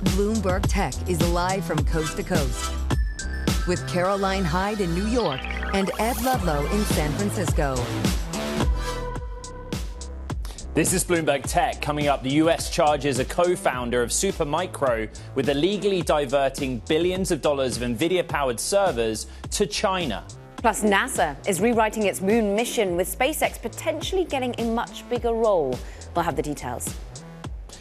Bloomberg Tech is live from coast to coast with Caroline Hyde in New York and Ed Ludlow in San Francisco. This is Bloomberg Tech. Coming up, the US charges a co-founder of Supermicro with illegally diverting billions of dollars of Nvidia-powered servers to China. Plus, NASA is rewriting its moon mission, with SpaceX potentially getting a much bigger role. We'll have the details.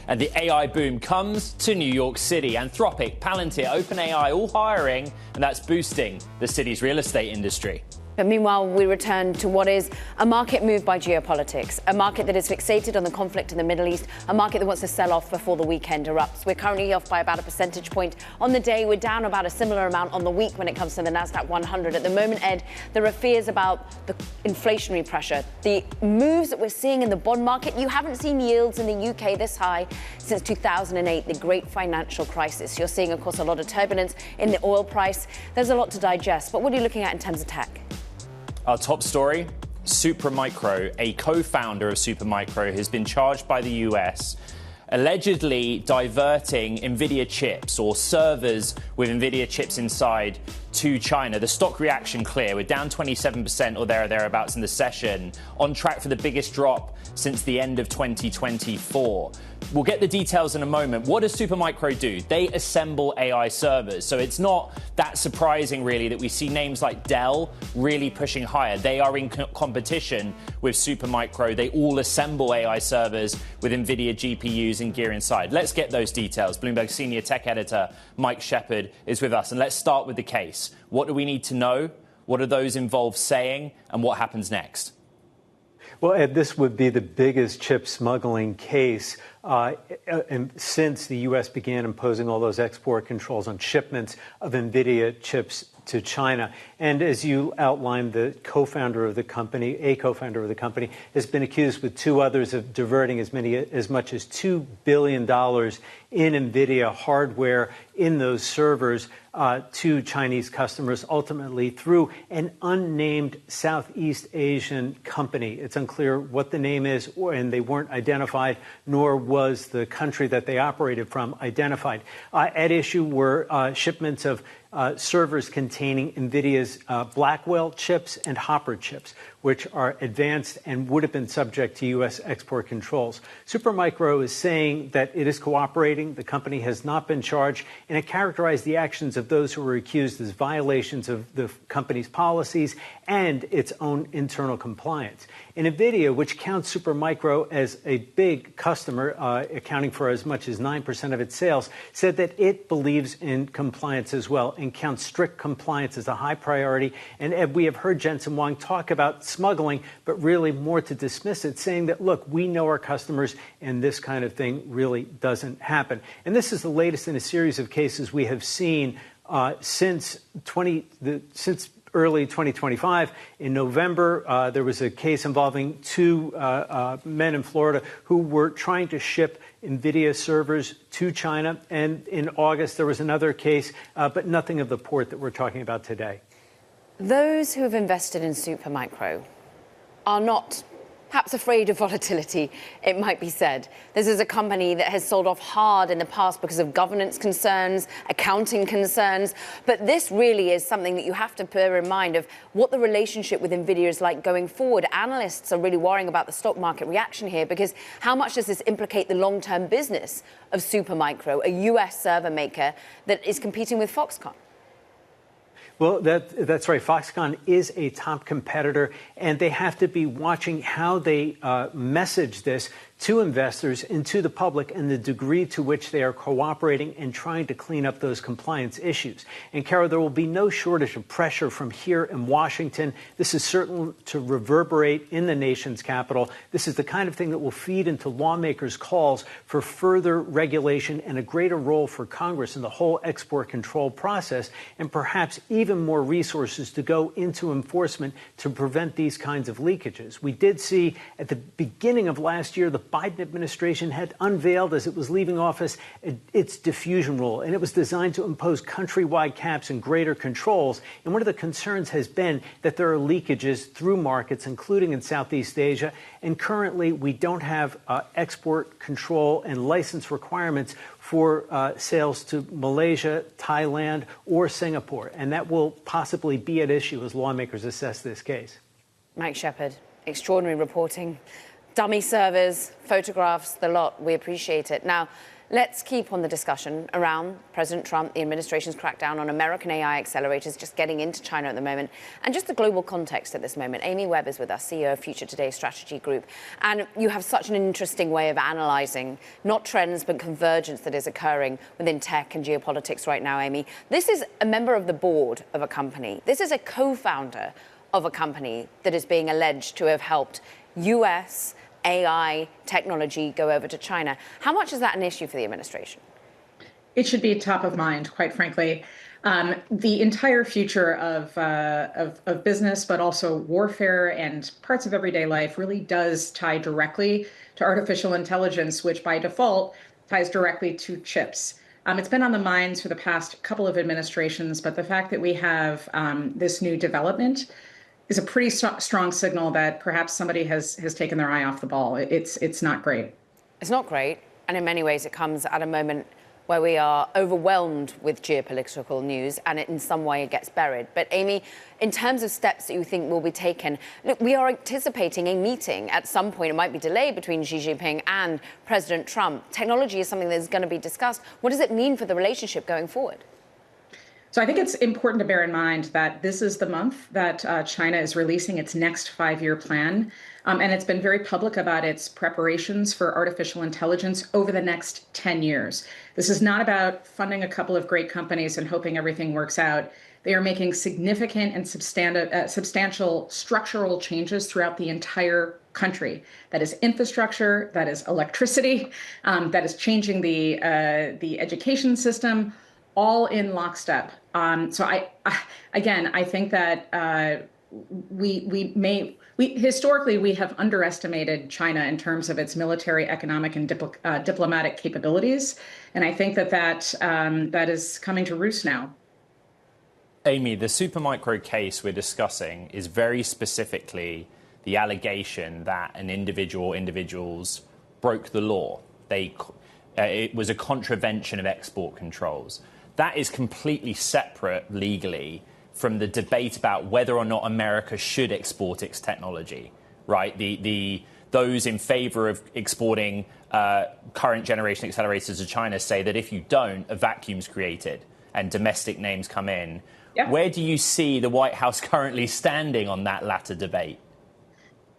And the AI boom comes to New York City. Anthropic, Palantir, OpenAI all hiring, and that's boosting the city's real estate industry. But meanwhile, we return to what is a market moved by geopolitics, a market that is fixated on the conflict in the Middle East, a market that wants to sell off before the weekend erupts. We're currently off by about a percentage point on the day. We're down about a similar amount on the week when it comes to the Nasdaq 100. At the moment, Ed, there are fears about the inflationary pressure, the moves that we're seeing in the bond market. You haven't seen yields in the UK this high since 2008, the great financial crisis. You're seeing, of course, a lot of turbulence in the oil price. There's a lot to digest. But what are you looking at in terms of tech? Our top story, Supermicro, a co-founder of Supermicro, has been charged by the US allegedly diverting Nvidia chips or servers with Nvidia chips inside to China. The stock reaction clear. We're down 27% or thereabouts in the session, on track for the biggest drop since the end of 2024. We'll get the details in a moment. What does Supermicro do? They assemble AI servers. So it's not that surprising, really, that we see names like Dell really pushing higher. They are in competition with Supermicro. They all assemble AI servers with Nvidia GPUs and gear inside. Let's get those details. Bloomberg senior tech editor Mike Shepard is with us. And let's start with the case. What do we need to know? What are those involved saying? And what happens next? Well, Ed, this would be the biggest chip smuggling case since the U.S. began imposing all those export controls on shipments of Nvidia chips to China. And as you outlined, the co-founder of the company, has been accused with two others of diverting as much as $2 billion in Nvidia hardware in those servers to Chinese customers, ultimately through an unnamed Southeast Asian company. It's unclear what the name is, and they weren't identified, nor was the country that they operated from identified. At issue were shipments of servers containing Nvidia's Blackwell chips and Hopper chips, which are advanced and would have been subject to U.S. export controls. Supermicro is saying that it is cooperating. The company has not been charged, and it characterized the actions of those who were accused as violations of the company's policies and its own internal compliance. And Nvidia, which counts Supermicro as a big customer, accounting for as much as 9% of its sales, said that it believes in compliance as well and counts strict compliance as a high priority. And Ed, we have heard Jensen Huang talk about smuggling, but really more to dismiss it, saying that, look, we know our customers and this kind of thing really doesn't happen. And this is the latest in a series of cases we have seen since early 2025. In November, there was a case involving two men in Florida who were trying to ship Nvidia servers to China. And in August, there was another case, but nothing of the port that we're talking about today. Those who have invested in Supermicro are not perhaps afraid of volatility, it might be said. This is a company that has sold off hard in the past because of governance concerns, accounting concerns. But this really is something that you have to bear in mind of what the relationship with Nvidia is like going forward. Analysts are really worrying about the stock market reaction here, because how much does this implicate the long-term business of Supermicro, a US server maker that is competing with Foxconn? Well, that's right. Foxconn is a top competitor, and they have to be watching how they message this to investors and to the public, and the degree to which they are cooperating and trying to clean up those compliance issues. And, Carol, there will be no shortage of pressure from here in Washington. This is certain to reverberate in the nation's capital. This is the kind of thing that will feed into lawmakers' calls for further regulation and a greater role for Congress in the whole export control process, and perhaps even more resources to go into enforcement to prevent these kinds of leakages. We did see at the beginning of last year the Biden administration had unveiled as it was leaving office its diffusion rule, and it was designed to impose countrywide caps and greater controls. And one of the concerns has been that there are leakages through markets, including in Southeast Asia. And currently, we don't have export control and license requirements for sales to Malaysia, Thailand, or Singapore. And that will possibly be at issue as lawmakers assess this case. Mike Shepard, extraordinary reporting. Dummy servers, photographs, the lot. We appreciate it. Now, let's keep on the discussion around President Trump, the administration's crackdown on American AI accelerators, just getting into China at the moment, and just the global context at this moment. Amy Webb is with us, CEO of Future Today Strategy Group. And you have such an interesting way of analysing not trends, but convergence that is occurring within tech and geopolitics right now, Amy. This is a member of the board of a company. This is a co-founder of a company that is being alleged to have helped US AI technology go over to China. How much is that an issue for the administration? It should be top of mind, quite frankly. The entire future of business, but also warfare and parts of everyday life really does tie directly to artificial intelligence, which by default ties directly to chips. It's been on the minds for the past couple of administrations, but the fact that we have this new development is a pretty strong signal that perhaps somebody has taken their eye off the ball. It's not great. It's not great. And in many ways, it comes at a moment where we are overwhelmed with geopolitical news, and in some way it gets buried. But Amy, in terms of steps that you think will be taken, look, we are anticipating a meeting at some point. It might be delayed between Xi Jinping and President Trump. Technology is something that's going to be discussed. What does it mean for the relationship going forward? So I think it's important to bear in mind that this is the month that China is releasing its next 5-year plan. And it's been very public about its preparations for artificial intelligence over the next 10 years. This is not about funding a couple of great companies and hoping everything works out. They are making significant and substantial structural changes throughout the entire country. That is infrastructure, that is electricity, that is changing the education system, all in lockstep. So I think that we historically we have underestimated China in terms of its military, economic, and diplomatic capabilities, and I think that is coming to roost now. Amy, the Supermicro case we're discussing is very specifically the allegation that an individuals broke the law. It was a contravention of export controls. That is completely separate legally from the debate about whether or not America should export its technology, right? Those in favor of exporting current generation accelerators to China say that if you don't, a vacuum's created and domestic names come in. Yeah. Where do you see the White House currently standing on that latter debate?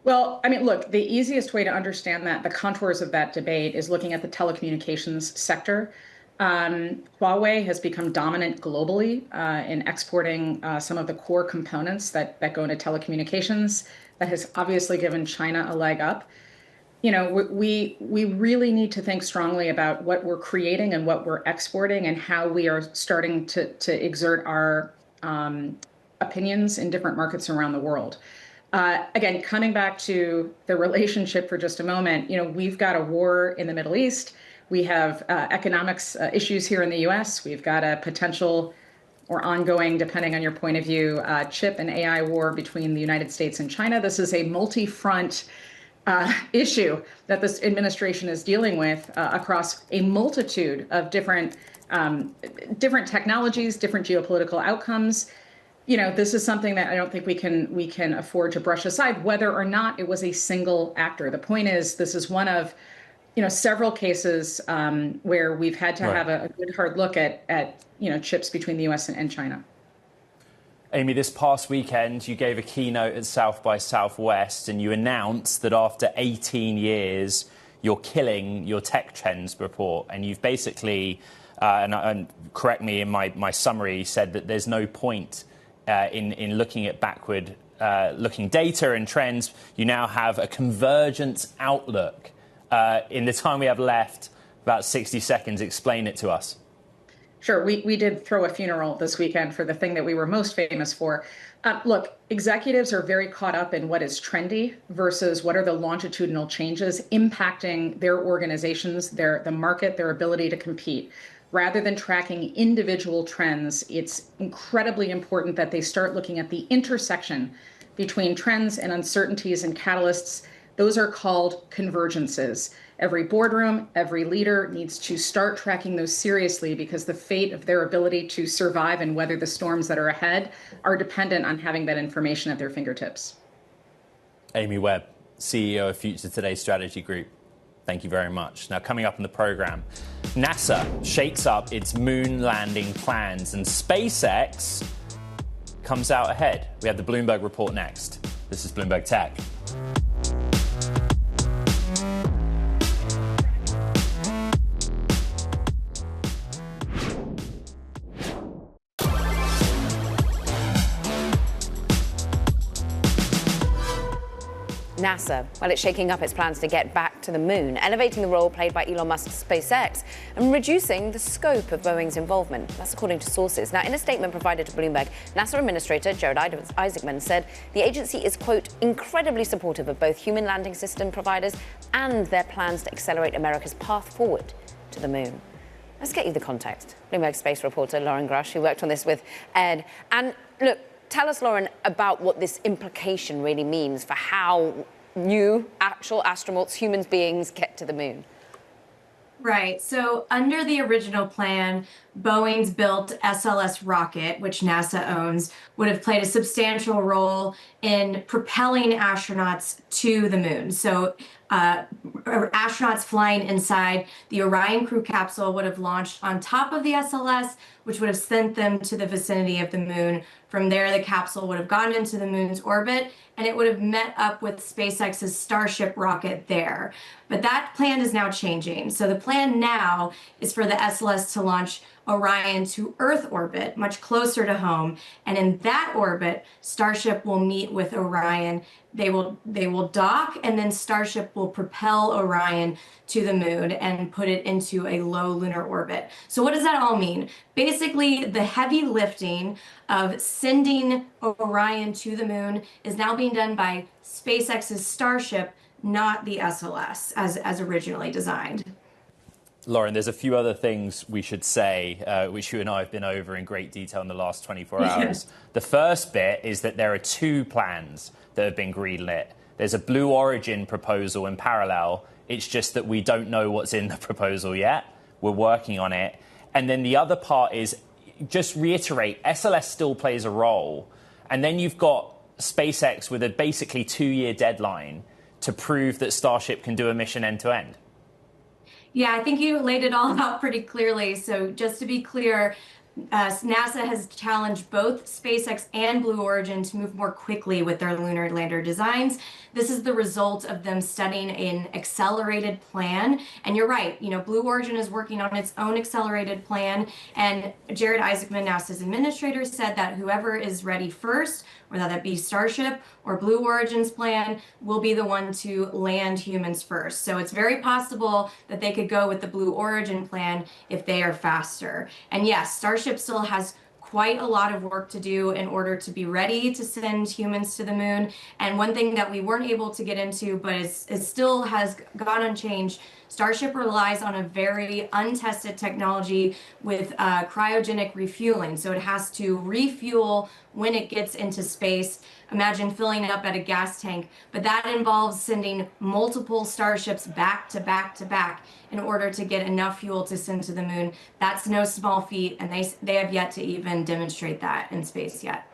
Well, I mean, look, the easiest way to understand the contours of that debate is looking at the telecommunications sector. Huawei has become dominant globally in exporting some of the core components that go into telecommunications. That has obviously given China a leg up. You know, we really need to think strongly about what we're creating and what we're exporting and how we are starting to exert our opinions in different markets around the world. Again, coming back to the relationship for just a moment, you know, we've got a war in the Middle East. We have economics issues here in the U.S. We've got a potential or ongoing, depending on your point of view, chip and AI war between the United States and China. This is a multi-front issue that this administration is dealing with across a multitude of different technologies, different geopolitical outcomes. You know, this is something that I don't think we can afford to brush aside, whether or not it was a single actor. The point is, this is one of several cases where we've had to have a good hard look at chips between the U.S. and China. Amy, this past weekend, you gave a keynote at South by Southwest, and you announced that after 18 years, you're killing your tech trends report. And you've basically, and correct me in my summary, said that there's no point in looking at backward-looking data and trends. You now have a convergence outlook. In the time we have left, about 60 seconds, explain it to us. Sure, we did throw a funeral this weekend for the thing that we were most famous for. Look, executives are very caught up in what is trendy versus what are the longitudinal changes impacting their organizations, the market, their ability to compete. Rather than tracking individual trends, it's incredibly important that they start looking at the intersection between trends and uncertainties and catalysts. Those are called convergences. Every boardroom, every leader needs to start tracking those seriously because the fate of their ability to survive and weather the storms that are ahead are dependent on having that information at their fingertips. Amy Webb, CEO of Future Today Strategy Group. Thank you very much. Now, coming up in the program, NASA shakes up its moon landing plans and SpaceX comes out ahead. We have the Bloomberg report next. This is Bloomberg Tech. NASA, well, it's shaking up its plans to get back to the moon, elevating the role played by Elon Musk's SpaceX and reducing the scope of Boeing's involvement. That's according to sources. Now, in a statement provided to Bloomberg, NASA Administrator Jared Isaacman said the agency is, quote, incredibly supportive of both human landing system providers and their plans to accelerate America's path forward to the moon. Let's get you the context. Bloomberg space reporter Lauren Grush, who worked on this with Ed. And look, tell us, Lauren, about what this implication really means for how new actual astronauts, human beings, get to the moon. Right. So under the original plan, Boeing's built SLS rocket, which NASA owns, would have played a substantial role in propelling astronauts to the moon. So astronauts flying inside the Orion crew capsule would have launched on top of the SLS, which would have sent them to the vicinity of the moon. From there, the capsule would have gone into the moon's orbit, and it would have met up with SpaceX's Starship rocket there. But that plan is now changing. So the plan now is for the SLS to launch Orion to Earth orbit, much closer to home. And in that orbit, Starship will meet with Orion. They will dock, and then Starship will propel Orion to the moon and put it into a low lunar orbit. So what does that all mean? Basically, the heavy lifting of sending Orion to the moon is now being done by SpaceX's Starship, not the SLS as originally designed. Lauren, there's a few other things we should say, which you and I have been over in great detail in the last 24 hours. The first bit is that there are two plans that have been greenlit. There's a Blue Origin proposal in parallel. It's just that we don't know what's in the proposal yet. We're working on it. And then the other part is, just reiterate, SLS still plays a role. And then you've got SpaceX with a basically 2-year deadline to prove that Starship can do a mission end to end. Yeah, I think you laid it all out pretty clearly. So just to be clear, NASA has challenged both SpaceX and Blue Origin to move more quickly with their lunar lander designs. This is the result of them studying an accelerated plan. And you're right, Blue Origin is working on its own accelerated plan. And Jared Isaacman, NASA's administrator, said that whoever is ready first, whether that be Starship or Blue Origin's plan, will be the one to land humans first. So it's very possible that they could go with the Blue Origin plan if they are faster. And yes, Starship still has quite a lot of work to do in order to be ready to send humans to the moon. And one thing that we weren't able to get into, but it still has gone unchanged, Starship relies on a very untested technology with cryogenic refueling. So it has to refuel when it gets into space. Imagine filling it up at a gas tank, but that involves sending multiple Starships back to back to back in order to get enough fuel to send to the moon. That's no small feat, and they have yet to even demonstrate that in space yet.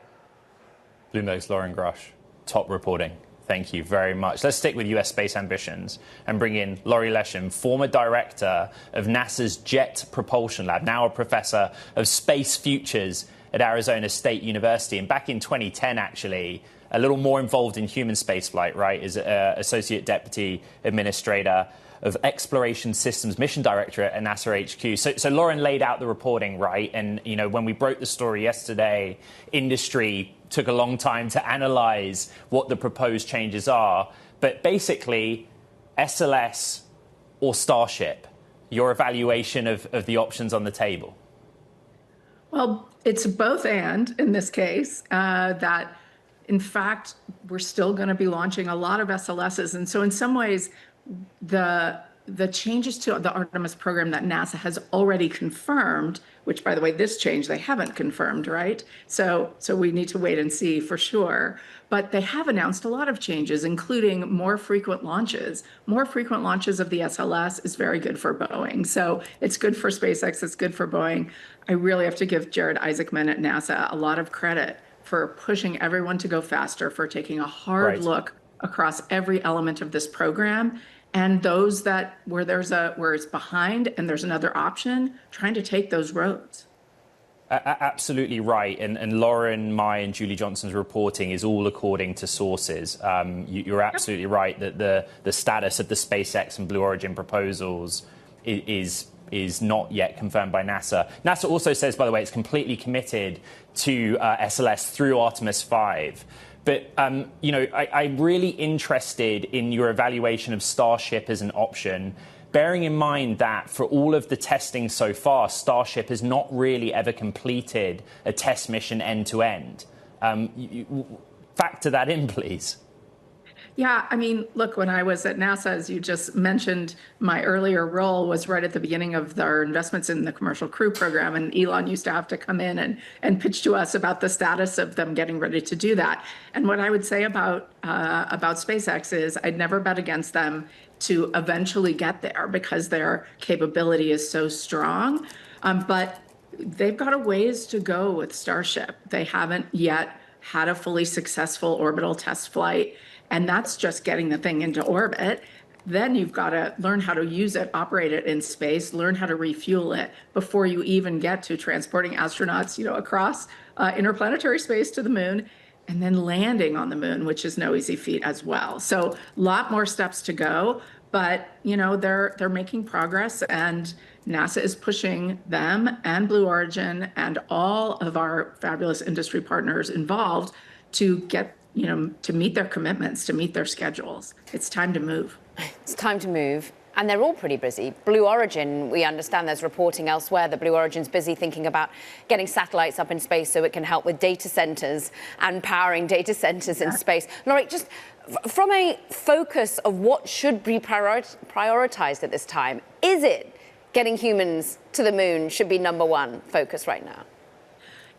Bloomberg's Lauren Grush, top reporting. Thank you very much. Let's stick with US space ambitions and bring in Laurie Lesham, former director of NASA's Jet Propulsion Lab, now a professor of space futures at Arizona State University. And back in 2010, actually, a little more involved in human spaceflight, right, as Associate Deputy Administrator of Exploration Systems Mission Director at NASA HQ. So Lauren laid out the reporting, right? And, when we broke the story yesterday, industry took a long time to analyze what the proposed changes are. But basically, SLS or Starship, your evaluation of the options on the table. Well, it's both and in this case, that in fact, we're still going to be launching a lot of SLSs. And so in some ways, the changes to the Artemis program that NASA has already confirmed, which, by the way, this change they haven't confirmed, right? So we need to wait and see for sure. But they have announced a lot of changes, including more frequent launches. More frequent launches of the SLS is very good for Boeing. So it's good for SpaceX, it's good for Boeing. I really have to give Jared Isaacman at NASA a lot of credit for pushing everyone to go faster, for taking a hard look across every element of this program. And those that where it's behind and there's another option, trying to take those roads. Absolutely right. And Lauren, Mai, and Julie Johnson's reporting is all according to sources. You're absolutely right that the status of the SpaceX and Blue Origin proposals is not yet confirmed by NASA. NASA also says, by the way, it's completely committed to SLS through Artemis 5. But, I'm really interested in your evaluation of Starship as an option, bearing in mind that for all of the testing so far, Starship has not really ever completed a test mission end-to-end. Factor that in, please. Yeah, I mean, look, when I was at NASA, as you just mentioned, my earlier role was right at the beginning of our investments in the Commercial Crew Program, and Elon used to have to come in and pitch to us about the status of them getting ready to do that. And what I would say about SpaceX is I'd never bet against them to eventually get there because their capability is so strong. But they've got a ways to go with Starship. They haven't yet had a fully successful orbital test flight. And that's just getting the thing into orbit. Then you've got to learn how to use it, operate it in space, learn how to refuel it before you even get to transporting astronauts, across interplanetary space to the moon, and then landing on the moon, which is no easy feat as well. So a lot more steps to go, but they're making progress, and NASA is pushing them and Blue Origin and all of our fabulous industry partners involved to get to meet their commitments, to meet their schedules. It's time to move. It's time to move. And they're all pretty busy. Blue Origin, we understand there's reporting elsewhere that Blue Origin's busy thinking about getting satellites up in space so it can help with data centers and powering data centers in space. Laurie, just from a focus of what should be prioritized at this time, is it getting humans to the moon should be number one focus right now?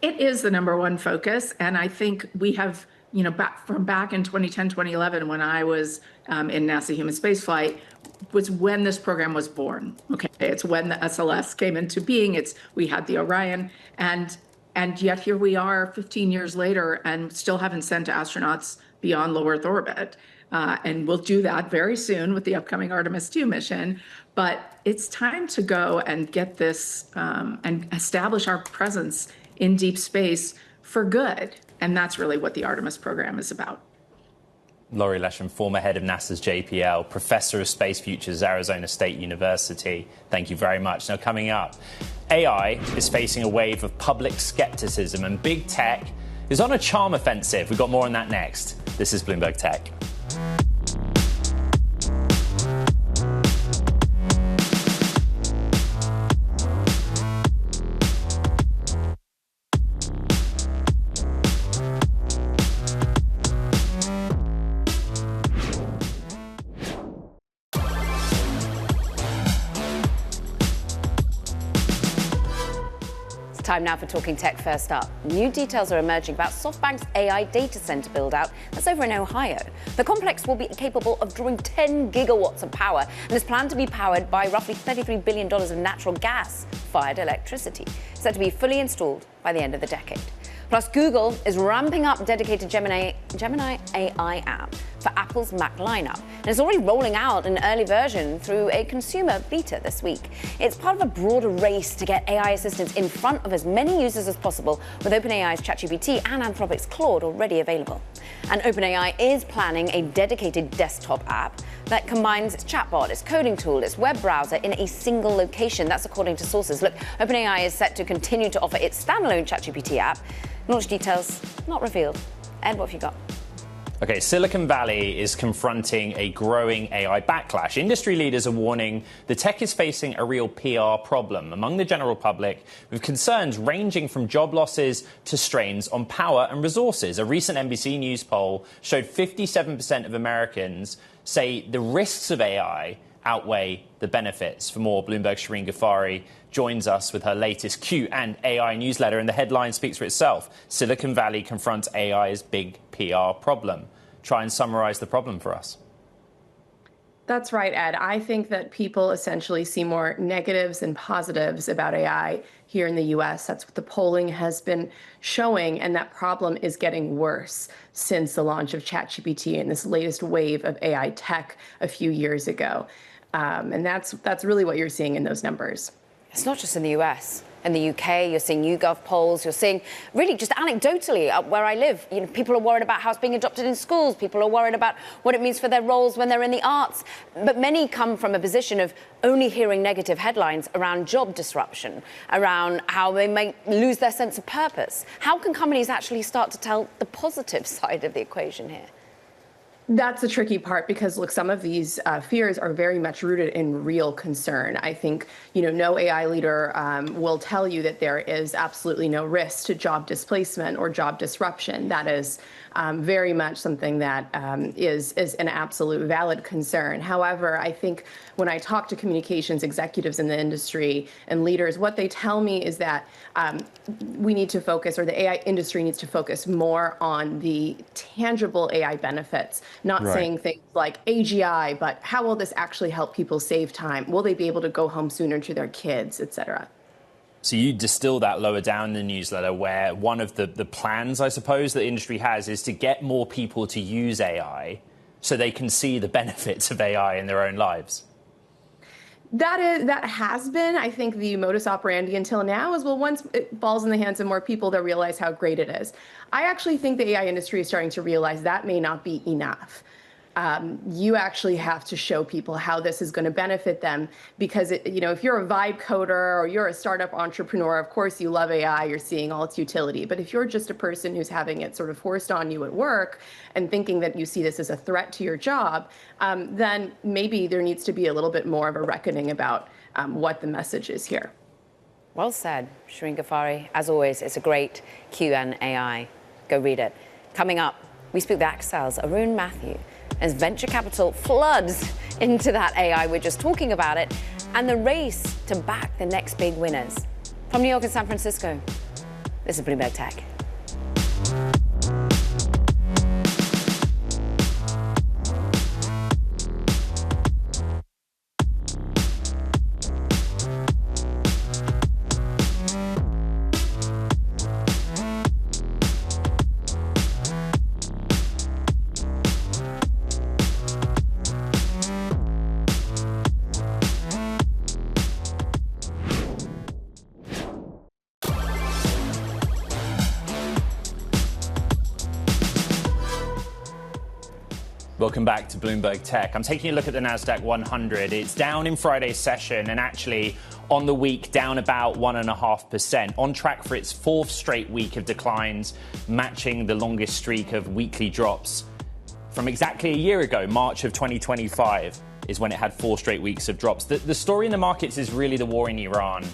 It is the number one focus. And I think we have back in 2010, 2011, when I was in NASA human spaceflight, was when this program was born. Okay, it's when the SLS came into being. We had the Orion, and yet here we are 15 years later and still haven't sent astronauts beyond low Earth orbit. And we'll do that very soon with the upcoming Artemis 2 mission. But it's time to go and get this and establish our presence in deep space for good. And that's really what the Artemis program is about. Laurie Lesham, former head of NASA's JPL, professor of space futures at Arizona State University. Thank you very much. Now, coming up, AI is facing a wave of public skepticism, and big tech is on a charm offensive. We've got more on that next. This is Bloomberg Tech. Time now for Talking Tech. First up, new details are emerging about SoftBank's AI data center build-out that's over in Ohio. The complex will be capable of drawing 10 gigawatts of power and is planned to be powered by roughly $33 billion of natural gas-fired electricity. It's set to be fully installed by the end of the decade. Plus, Google is ramping up dedicated Gemini AI app for Apple's Mac lineup, and it's already rolling out an early version through a consumer beta this week. It's part of a broader race to get AI assistants in front of as many users as possible, with OpenAI's ChatGPT and Anthropic's Claude already available. And OpenAI is planning a dedicated desktop app that combines its chatbot, its coding tool, its web browser in a single location. That's according to sources. Look, OpenAI is set to continue to offer its standalone ChatGPT app. Launch details not revealed. Ed, what have you got? Okay, Silicon Valley is confronting a growing AI backlash. Industry leaders are warning the tech is facing a real PR problem among the general public, with concerns ranging from job losses to strains on power and resources. A recent NBC News poll showed 57% of Americans say the risks of AI outweigh the benefits. For more, Bloomberg's Shireen Ghaffari joins us with her latest Q&AI newsletter, and the headline speaks for itself. Silicon Valley confronts AI's big PR problem. Try and summarize the problem for us. That's right, Ed. I think that people essentially see more negatives than positives about AI here in the US. That's what the polling has been showing, and that problem is getting worse since the launch of ChatGPT and this latest wave of AI tech a few years ago. And that's really what you're seeing in those numbers. It's not just in the US. In the UK, you're seeing YouGov polls. You're seeing, really just anecdotally, where I live, people are worried about how it's being adopted in schools. People are worried about what it means for their roles when they're in the arts. But many come from a position of only hearing negative headlines around job disruption, around how they may lose their sense of purpose. How can companies actually start to tell the positive side of the equation here? That's the tricky part because, look, some of these fears are very much rooted in real concern. I think, no AI leader will tell you that there is absolutely no risk to job displacement or job disruption. That is very much something that is an absolute valid concern. However, I think when I talk to communications executives in the industry and leaders, what they tell me is that we need to focus, or the AI industry needs to focus more on the tangible AI benefits, not saying things like AGI, but how will this actually help people save time? Will they be able to go home sooner to their kids, et cetera? So you distill that lower down in the newsletter, where one of the plans, I suppose, that the industry has is to get more people to use AI so they can see the benefits of AI in their own lives. That has been, I think, the modus operandi until now is, well, once it falls in the hands of more people, they'll realize how great it is. I actually think the AI industry is starting to realize that may not be enough. You actually have to show people how this is going to benefit them, because if you're a vibe coder or you're a startup entrepreneur, of course you love AI, you're seeing all its utility. But if you're just a person who's having it sort of forced on you at work and thinking that you see this as a threat to your job, then maybe there needs to be a little bit more of a reckoning about what the message is here. Well said, Shireen Ghaffari. As always, it's a great Q&AI. Go read it. Coming up, we speak with Accel's Arun Matthew as venture capital floods into that AI. We're just talking about it, and the race to back the next big winners. From New York and San Francisco, this is Bloomberg Tech. Welcome back to Bloomberg Tech. I'm taking a look at the NASDAQ 100. It's down in Friday's session and actually on the week down about 1.5%, on track for its fourth straight week of declines, matching the longest streak of weekly drops from exactly a year ago. March of 2025 is when it had 4 straight weeks of drops. The story in the markets is really the war in Iran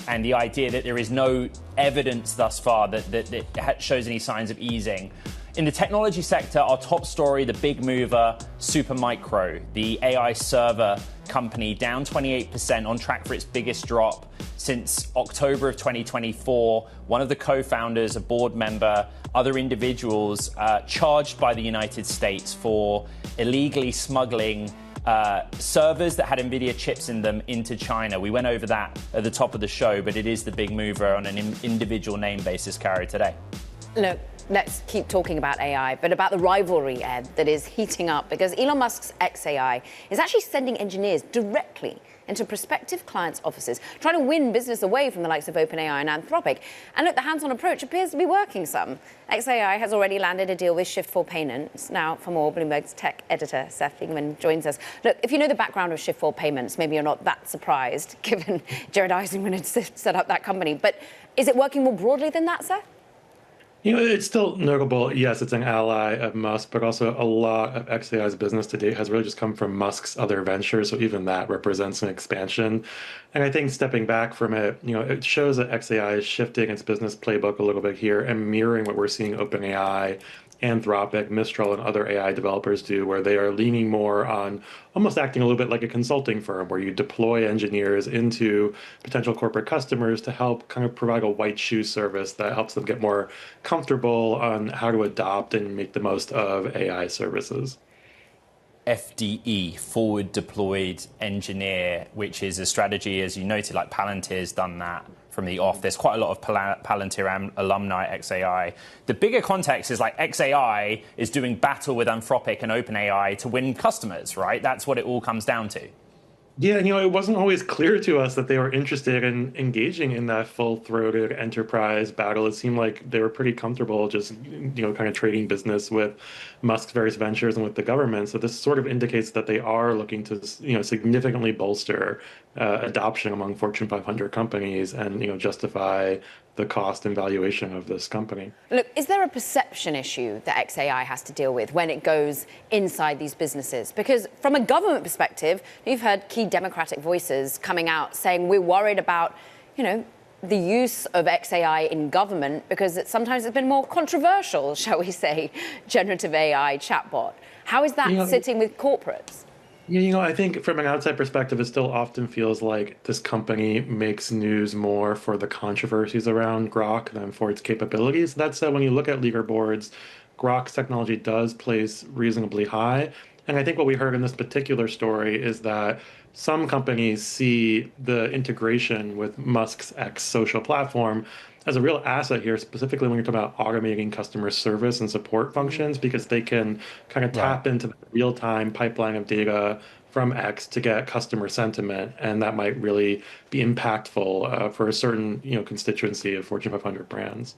and the idea that there is no evidence thus far that shows any signs of easing. In the technology sector, our top story, the big mover, Supermicro, the AI server company, down 28%, on track for its biggest drop since October of 2024. One of the co-founders, a board member, other individuals charged by the United States for illegally smuggling servers that had Nvidia chips in them into China. We went over that at the top of the show, but it is the big mover on an individual name basis carried today. Look, let's keep talking about AI, but about the rivalry, Ed, that is heating up, because Elon Musk's xAI is actually sending engineers directly into prospective clients' offices, trying to win business away from the likes of OpenAI and Anthropic. And look, the hands-on approach appears to be working some. xAI has already landed a deal with Shift4 Payments. Now, for more, Bloomberg's tech editor, Seth Lingman, joins us. Look, if you know the background of Shift4 Payments, maybe you're not that surprised, given Jared Isaacman had set up that company. But is it working more broadly than that, Seth? It's still notable. Yes, it's an ally of Musk, but also a lot of xAI's business to date has really just come from Musk's other ventures. So even that represents an expansion. And I think stepping back from it, it shows that xAI is shifting its business playbook a little bit here and mirroring what we're seeing OpenAI, Anthropic, Mistral, and other AI developers do, where they are leaning more on almost acting a little bit like a consulting firm, where you deploy engineers into potential corporate customers to help kind of provide a white shoe service that helps them get more comfortable on how to adopt and make the most of AI services. FDE, forward deployed engineer, which is a strategy, as you noted, like Palantir's done that from the off. There's quite a lot of Palantir alumni at xAI. The bigger context is like xAI is doing battle with Anthropic and OpenAI to win customers, right? That's what it all comes down to. Yeah, it wasn't always clear to us that they were interested in engaging in that full-throated enterprise battle. It seemed like they were pretty comfortable just, kind of trading business with Musk's various ventures and with the government. So this sort of indicates that they are looking to, significantly bolster adoption among Fortune 500 companies and, justify the cost and valuation of this company. Look, is there a perception issue that xAI has to deal with when it goes inside these businesses? Because from a government perspective, you've heard key Democratic voices coming out saying we're worried about, the use of xAI in government because sometimes it's been more controversial, shall we say, generative AI chatbot. How is that sitting with corporates? Yeah, I think from an outside perspective, it still often feels like this company makes news more for the controversies around Grok than for its capabilities. That said, when you look at leaderboards, Grok's technology does place reasonably high. And I think what we heard in this particular story is that some companies see the integration with Musk's X social platform as a real asset here, specifically when you're talking about automating customer service and support functions, because they can kind of tap into the real-time pipeline of data from X to get customer sentiment, and that might really be impactful for a certain constituency of Fortune 500 brands.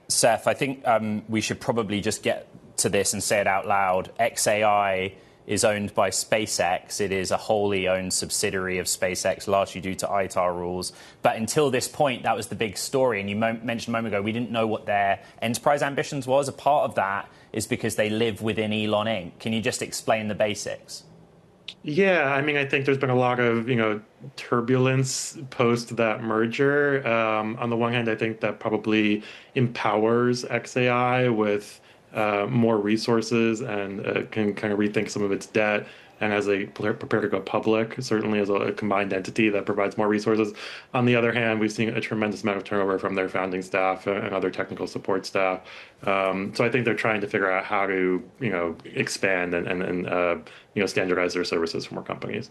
Seth, I think we should probably just get to this and say it out loud. xAI is owned by SpaceX. It is a wholly owned subsidiary of SpaceX, largely due to ITAR rules. But until this point, that was the big story. And you mentioned a moment ago, we didn't know what their enterprise ambitions was. A part of that is because they live within Elon Inc. Can you just explain the basics? Yeah, I think there's been a lot of, turbulence post that merger. On the one hand, I think that probably empowers xAI with more resources and can kind of rethink some of its debt. And as they prepare to go public, certainly as a combined entity that provides more resources. On the other hand, we've seen a tremendous amount of turnover from their founding staff and other technical support staff. So I think they're trying to figure out how to, expand and standardize their services for more companies.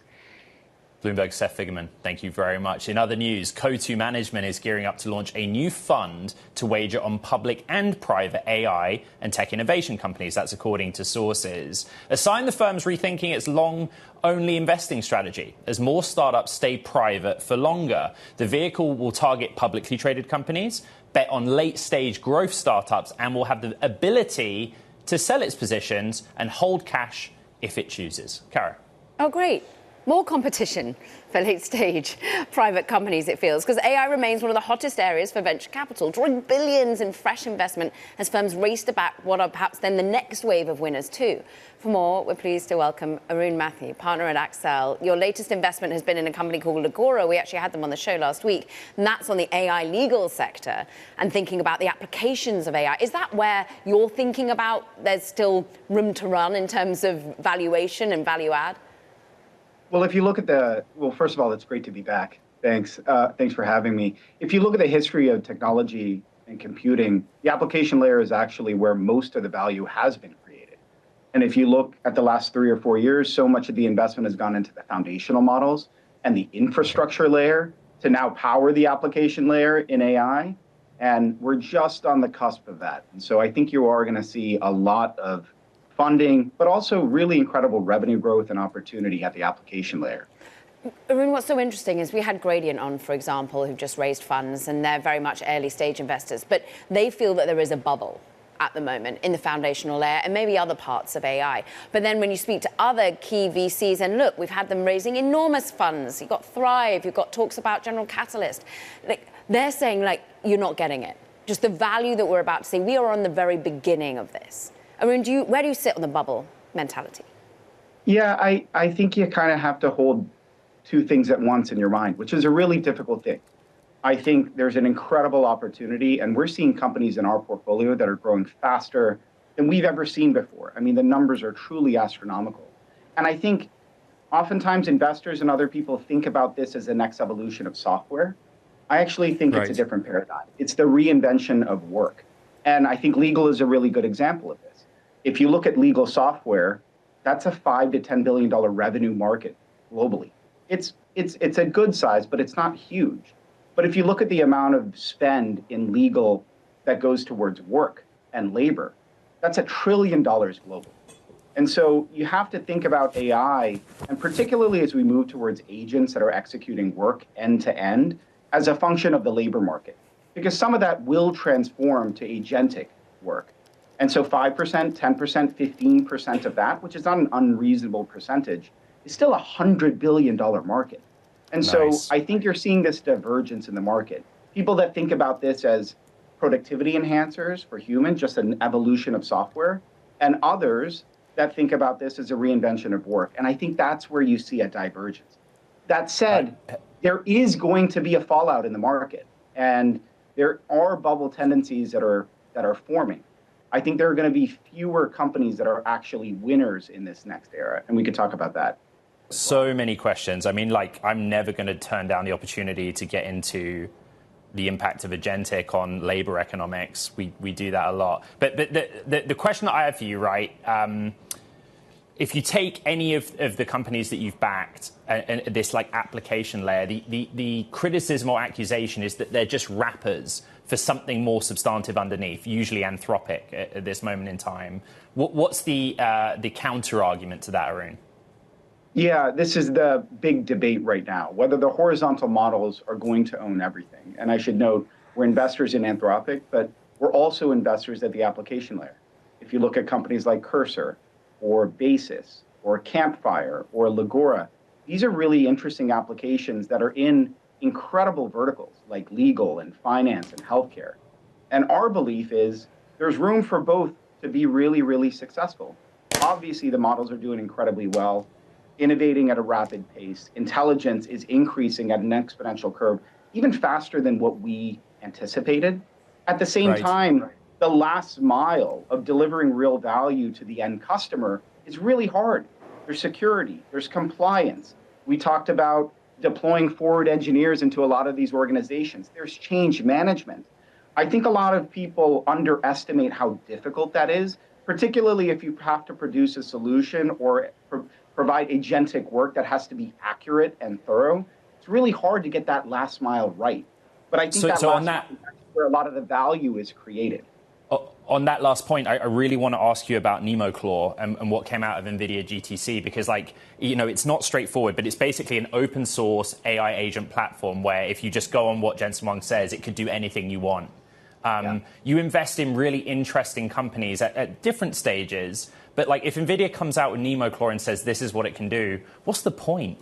Bloomberg's Seth Figgerman, thank you very much. In other news, Coatue Management is gearing up to launch a new fund to wager on public and private AI and tech innovation companies. That's according to sources. A sign the firm's rethinking its long-only investing strategy as more startups stay private for longer. The vehicle will target publicly traded companies, bet on late-stage growth startups, and will have the ability to sell its positions and hold cash if it chooses. Kara. Oh, great. More competition for late-stage private companies, it feels, because AI remains one of the hottest areas for venture capital, drawing billions in fresh investment as firms race to back what are perhaps then the next wave of winners, too. For more, we're pleased to welcome Arun Matthew, partner at Accel. Your latest investment has been in a company called Agora. We actually had them on the show last week, and that's on the AI legal sector and thinking about the applications of AI. Is that where you're thinking about there's still room to run in terms of valuation and value add? Well, if you look at first of all, it's great to be back. Thanks. Thanks for having me. If you look at the history of technology and computing, the application layer is actually where most of the value has been created. And if you look at the last 3 or 4 years, so much of the investment has gone into the foundational models and the infrastructure layer to now power the application layer in AI. And we're just on the cusp of that. And so I think you are going to see a lot of funding, but also really incredible revenue growth and opportunity at the application layer. Arun, what's so interesting is we had Gradient on, for example, who just raised funds, and they're very much early stage investors, but they feel that there is a bubble at the moment in the foundational layer and maybe other parts of AI. But then when you speak to other key VCs, and look, we've had them raising enormous funds. You've got Thrive, you've got talks about General Catalyst. They're saying, you're not getting it. just the value that we're about to see? We are on the very beginning of this. Arun, where do you sit on the bubble mentality? Yeah, I think you kind of have to hold two things at once in your mind, which is a really difficult thing. I think there's an incredible opportunity, and we're seeing companies in our portfolio that are growing faster than we've ever seen before. I mean, the numbers are truly astronomical. And I think oftentimes investors and other people think about this as the next evolution of software. I actually think it's a different paradigm. It's the reinvention of work. And I think legal is a really good example of this. If you look at legal software, that's a $5 to $10 billion revenue market globally. It's a good size, but it's not huge. But if you look at the amount of spend in legal that goes towards work and labor, that's $1 trillion globally. And so you have to think about AI, and particularly as we move towards agents that are executing work end to end, as a function of the labor market, because some of that will transform to agentic work. And so 5%, 10%, 15% of that, which is not an unreasonable percentage, is still a $100 billion market. And so I think you're seeing this divergence in the market. People that think about this as productivity enhancers for humans, just an evolution of software, and others that think about this as a reinvention of work. And I think that's where you see a divergence. That said, there is going to be a fallout in the market, and there are bubble tendencies that are forming. I think there are going to be fewer companies that are actually winners in this next era, and we could talk about that. So many questions. I mean, I'm never going to turn down the opportunity to get into the impact of agentic on labor economics. We do that a lot. But the question that I have for you, right, if you take any of the companies that you've backed and this application layer, the criticism or accusation is that they're just wrappers for something more substantive underneath, usually Anthropic at this moment in time. What's the counter argument to that, Arun? Yeah, this is the big debate right now, whether the horizontal models are going to own everything. And I should note, we're investors in Anthropic, but we're also investors at the application layer. If you look at companies like Cursor or Basis or Campfire or Legora, these are really interesting applications that are in incredible verticals like legal and finance and healthcare. And our belief is there's room for both to be really, really successful. Obviously, the models are doing incredibly well, innovating at a rapid pace. Intelligence is increasing at an exponential curve, even faster than what we anticipated. At the same time, the last mile of delivering real value to the end customer is really hard. There's security, there's compliance. We talked about deploying forward engineers into a lot of these organizations. There's change management. I think a lot of people underestimate how difficult that is, particularly if you have to produce a solution or provide agentic work that has to be accurate and thorough. It's really hard to get that last mile right. But I think that's where a lot of the value is created. On that last point, I really want to ask you about NemoClaw and what came out of NVIDIA GTC, because it's not straightforward, but it's basically an open source AI agent platform where if you just go on what Jensen Huang says, it could do anything you want. You invest in really interesting companies at different stages, but if NVIDIA comes out with NemoClaw and says this is what it can do, what's the point?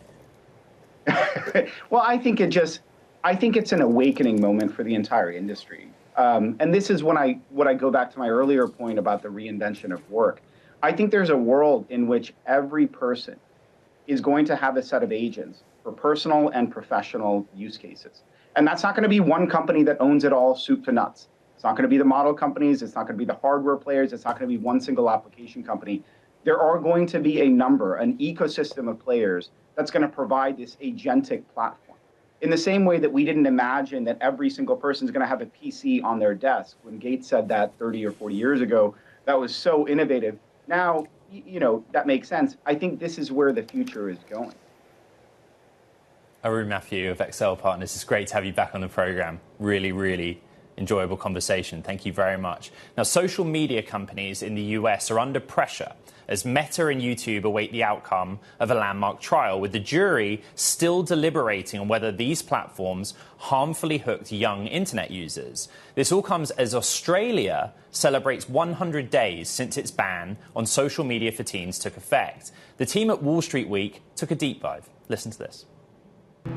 Well, I think it's an awakening moment for the entire industry. And this is when I go back to my earlier point about the reinvention of work. I think there's a world in which every person is going to have a set of agents for personal and professional use cases. And that's not going to be one company that owns it all soup to nuts. It's not going to be the model companies. It's not going to be the hardware players. It's not going to be one single application company. There are going to be an ecosystem of players that's going to provide this agentic platform. In the same way that we didn't imagine that every single person is going to have a PC on their desk. When Gates said that 30 or 40 years ago, that was so innovative. Now, that makes sense. I think this is where the future is going. Arun Matthew of Excel Partners, it's great to have you back on the program. Really, really enjoyable conversation. Thank you very much. Now, social media companies in the US are under pressure as Meta and YouTube await the outcome of a landmark trial, with the jury still deliberating on whether these platforms harmfully hooked young internet users. This all comes as Australia celebrates 100 days since its ban on social media for teens took effect. The team at Wall Street Week took a deep dive. Listen to this.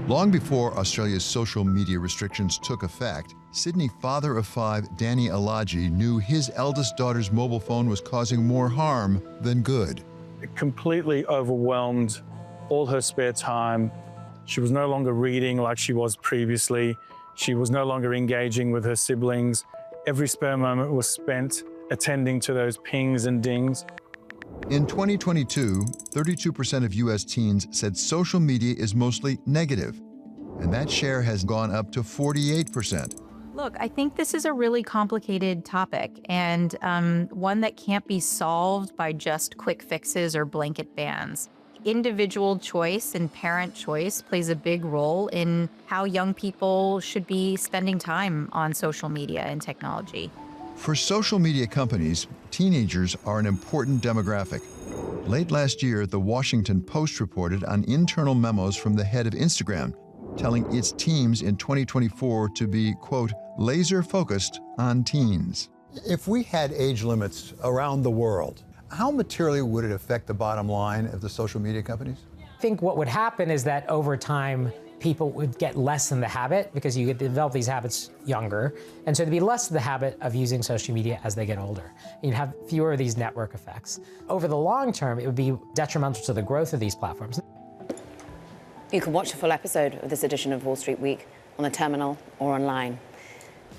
Long before Australia's social media restrictions took effect, Sydney father of 5 Danny Alaji knew his eldest daughter's mobile phone was causing more harm than good. It completely overwhelmed all her spare time. She was no longer reading like she was previously. She was no longer engaging with her siblings. Every spare moment was spent attending to those pings and dings. In 2022, 32% of U.S. teens said social media is mostly negative, and that share has gone up to 48%. Look, I think this is a really complicated topic and one that can't be solved by just quick fixes or blanket bans. Individual choice and parent choice plays a big role in how young people should be spending time on social media and technology. For social media companies, teenagers are an important demographic. Late last year, the Washington Post reported on internal memos from the head of Instagram, telling its teams in 2024 to be, quote, laser focused on teens. If we had age limits around the world, how materially would it affect the bottom line of the social media companies? I think what would happen is that over time, people would get less in the habit because you get to develop these habits younger. And so there'd be less of the habit of using social media as they get older. You'd have fewer of these network effects. Over the long term, it would be detrimental to the growth of these platforms. You can watch a full episode of this edition of Wall Street Week on the terminal or online.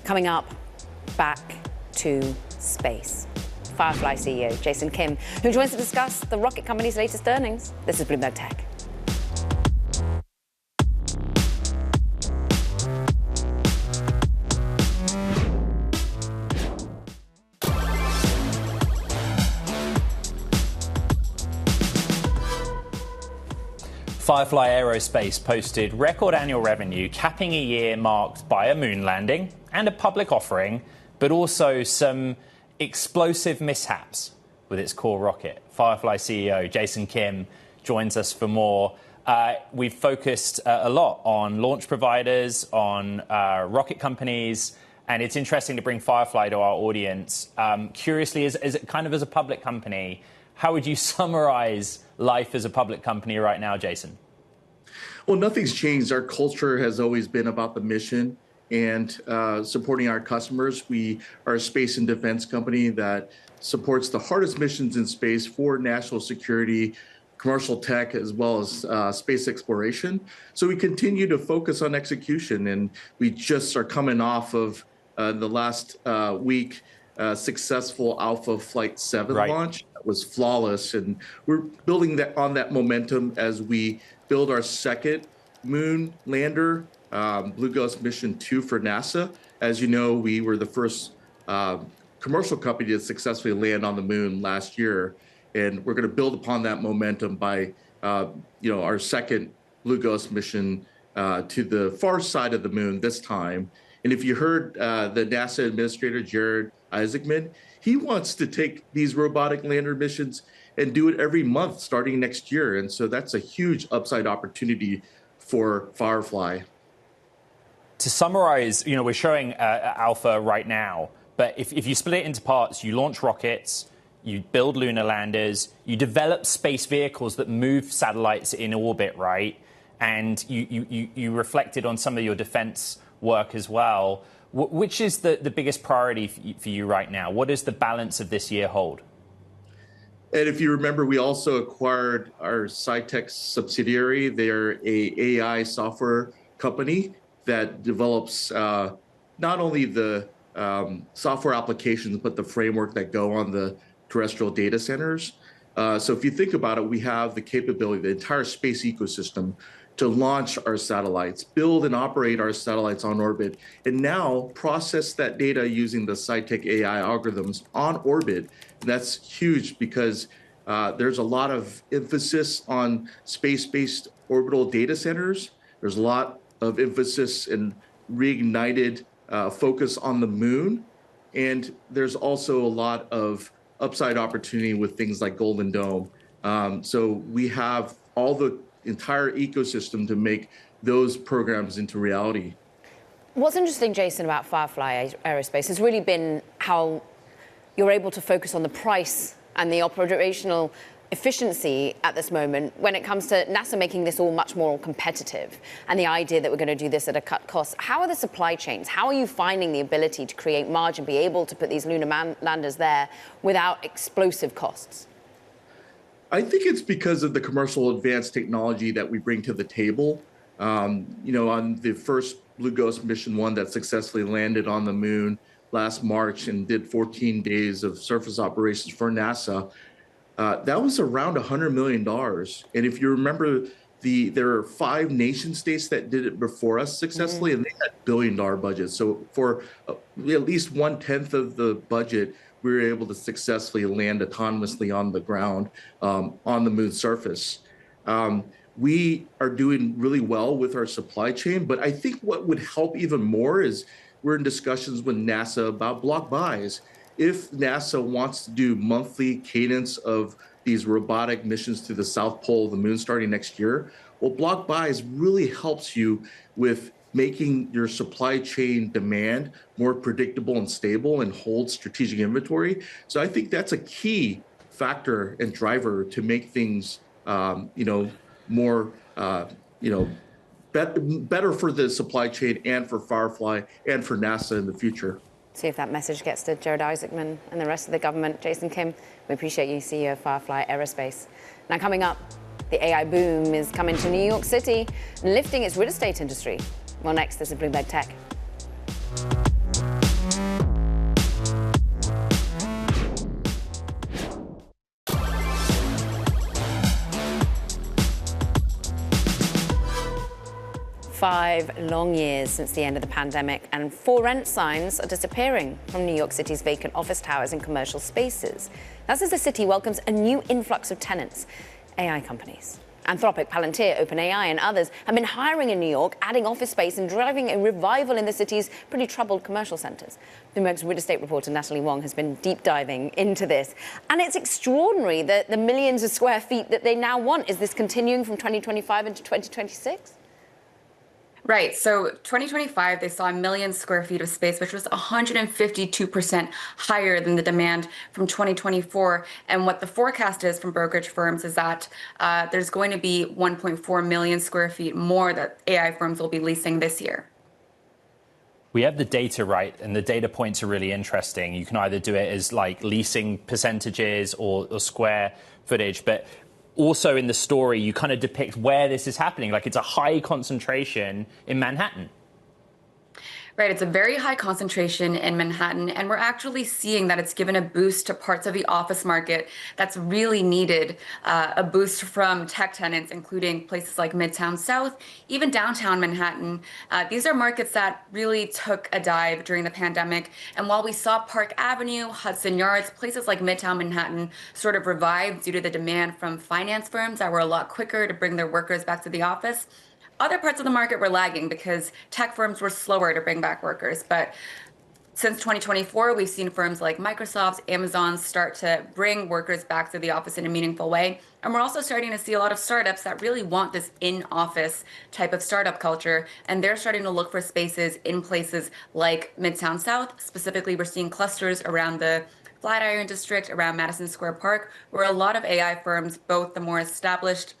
Coming up, back to space. Firefly CEO Jason Kim, who joins to discuss the rocket company's latest earnings. This is Bloomberg Tech. Firefly Aerospace posted record annual revenue, capping a year marked by a moon landing and a public offering, but also some explosive mishaps with its core rocket. Firefly CEO Jason Kim joins us for more. We've focused a lot on launch providers, on rocket companies, and it's interesting to bring Firefly to our audience. Curiously, as a public company, how would you summarize life as a public company right now, Jason? Well, nothing's changed. Our culture has always been about the mission and supporting our customers. We are a space and defense company that supports the hardest missions in space for national security, commercial tech, as well as space exploration. So we continue to focus on execution, and we just are coming off of the last week successful Alpha Flight 7 launch. That was flawless, and we're building that on that momentum as we build our second moon lander, Blue Ghost Mission 2 for NASA. As you know, we were the first commercial company to successfully land on the moon last year, and we're going to build upon that momentum by our second Blue Ghost mission to the far side of the moon this time. And if you heard the NASA Administrator Jared Isaacman, he wants to take these robotic lander missions and do it every month starting next year. And so that's a huge upside opportunity for Firefly. To summarize, we're showing Alpha right now, but if you split it into parts, you launch rockets, you build lunar landers, you develop space vehicles that move satellites in orbit, right? And you reflected on some of your defense work as well. Which is the biggest priority for you right now? What does the balance of this year hold? And if you remember, we also acquired our SciTech subsidiary. They're a AI software company that develops not only the software applications, but the framework that go on the terrestrial data centers. So if you think about it, we have the capability, the entire space ecosystem, to launch our satellites, build and operate our satellites on orbit, and now process that data using the SciTech AI algorithms on orbit. And that's huge because there's a lot of emphasis on space-based orbital data centers. There's a lot of emphasis and reignited focus on the moon. And there's also a lot of upside opportunity with things like Golden Dome. So we have all the entire ecosystem to make those programs into reality. What's interesting, Jason, about Firefly Aerospace has really been how you're able to focus on the price and the operational efficiency at this moment when it comes to NASA making this all much more competitive and the idea that we're going to do this at a cut cost. How are the supply chains? How are you finding the ability to create margin, be able to put these lunar landers there without explosive costs? I think it's because of the commercial advanced technology that we bring to the table. On the first Blue Ghost mission 1 that successfully landed on the moon last March and did 14 days of surface operations for NASA, that was around $100 million. And if you remember, there are 5 nation states that did it before us successfully, and they had billion-dollar budgets. So for at least 1/10 of the budget, we were able to successfully land autonomously on the ground on the moon's surface. We are doing really well with our supply chain, but I think what would help even more is we're in discussions with NASA about block buys. If NASA wants to do monthly cadence of these robotic missions to the South Pole of the moon starting next year, well, block buys really helps you with making your supply chain demand more predictable and stable and hold strategic inventory. So I think that's a key factor and driver to make things, more, better for the supply chain and for Firefly and for NASA in the future. See if that message gets to Jared Isaacman and the rest of the government. Jason Kim, we appreciate you, CEO of Firefly Aerospace. Now coming up, the AI boom is coming to New York City and lifting its real estate industry. Well, next, this is Bloomberg Tech. Five long years since the end of the pandemic, and for rent signs are disappearing from New York City's vacant office towers and commercial spaces. That's as the city welcomes a new influx of tenants, AI companies. Anthropic, Palantir, OpenAI, and others have been hiring in New York, adding office space and driving a revival in the city's pretty troubled commercial centres. Bloomberg's real estate reporter Natalie Wong has been deep diving into this. And it's extraordinary that the millions of square feet that they now want. Is this continuing from 2025 into 2026? Right. So 2025, they saw 1 million square feet of space, which was 152% higher than the demand from 2024. And what the forecast is from brokerage firms is that there's going to be 1.4 million square feet more that AI firms will be leasing this year. We have the data right, and the data points are really interesting. You can either do it as like leasing percentages or square footage, but also in the story, you kind of depict where this is happening. Like it's a high concentration in Manhattan. Right, it's a very high concentration in Manhattan, and we're actually seeing that it's given a boost to parts of the office market that's really needed, a boost from tech tenants, including places like Midtown South, even downtown Manhattan. These are markets that really took a dive during the pandemic, and while we saw Park Avenue, Hudson Yards, places like Midtown Manhattan sort of revive due to the demand from finance firms that were a lot quicker to bring their workers back to the office, other parts of the market were lagging because tech firms were slower to bring back workers. But since 2024, we've seen firms like Microsoft, Amazon start to bring workers back to the office in a meaningful way. And we're also starting to see a lot of startups that really want this in-office type of startup culture. And they're starting to look for spaces in places like Midtown South. Specifically, we're seeing clusters around the Flatiron District, around Madison Square Park, where a lot of AI firms, both the more established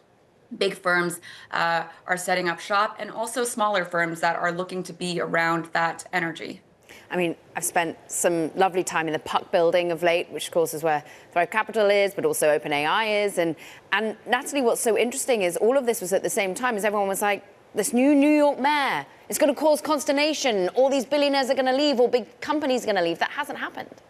big firms are setting up shop, and also smaller firms that are looking to be around that energy. I mean, I've spent some lovely time in the Puck building of late, which of course is where Thrive Capital is, but also OpenAI is. And Natalie, what's so interesting is all of this was at the same time as everyone was like, this new New York mayor, it's going to cause consternation. All these billionaires are going to leave, or big companies are going to leave. That hasn't happened.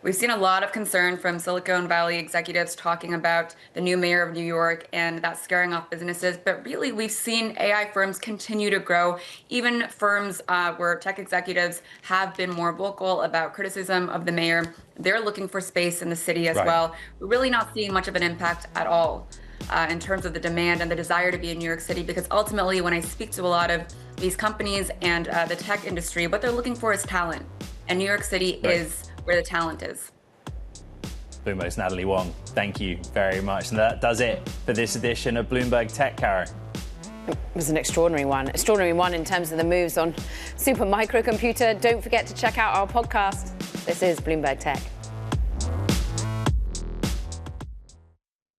We've seen a lot of concern from Silicon Valley executives talking about the new mayor of New York and that scaring off businesses. But really, we've seen AI firms continue to grow. Even firms where tech executives have been more vocal about criticism of the mayor, they're looking for space in the city as well. We're really not seeing much of an impact at all in terms of the demand and the desire to be in New York City, because ultimately, when I speak to a lot of these companies and the tech industry, what they're looking for is talent. And New York City is where the talent is. Bloomberg's Natalie Wong, thank you very much. And that does it for this edition of Bloomberg Tech, Karen. It was an extraordinary one in terms of the moves on super microcomputer. Don't forget to check out our podcast. This is Bloomberg Tech.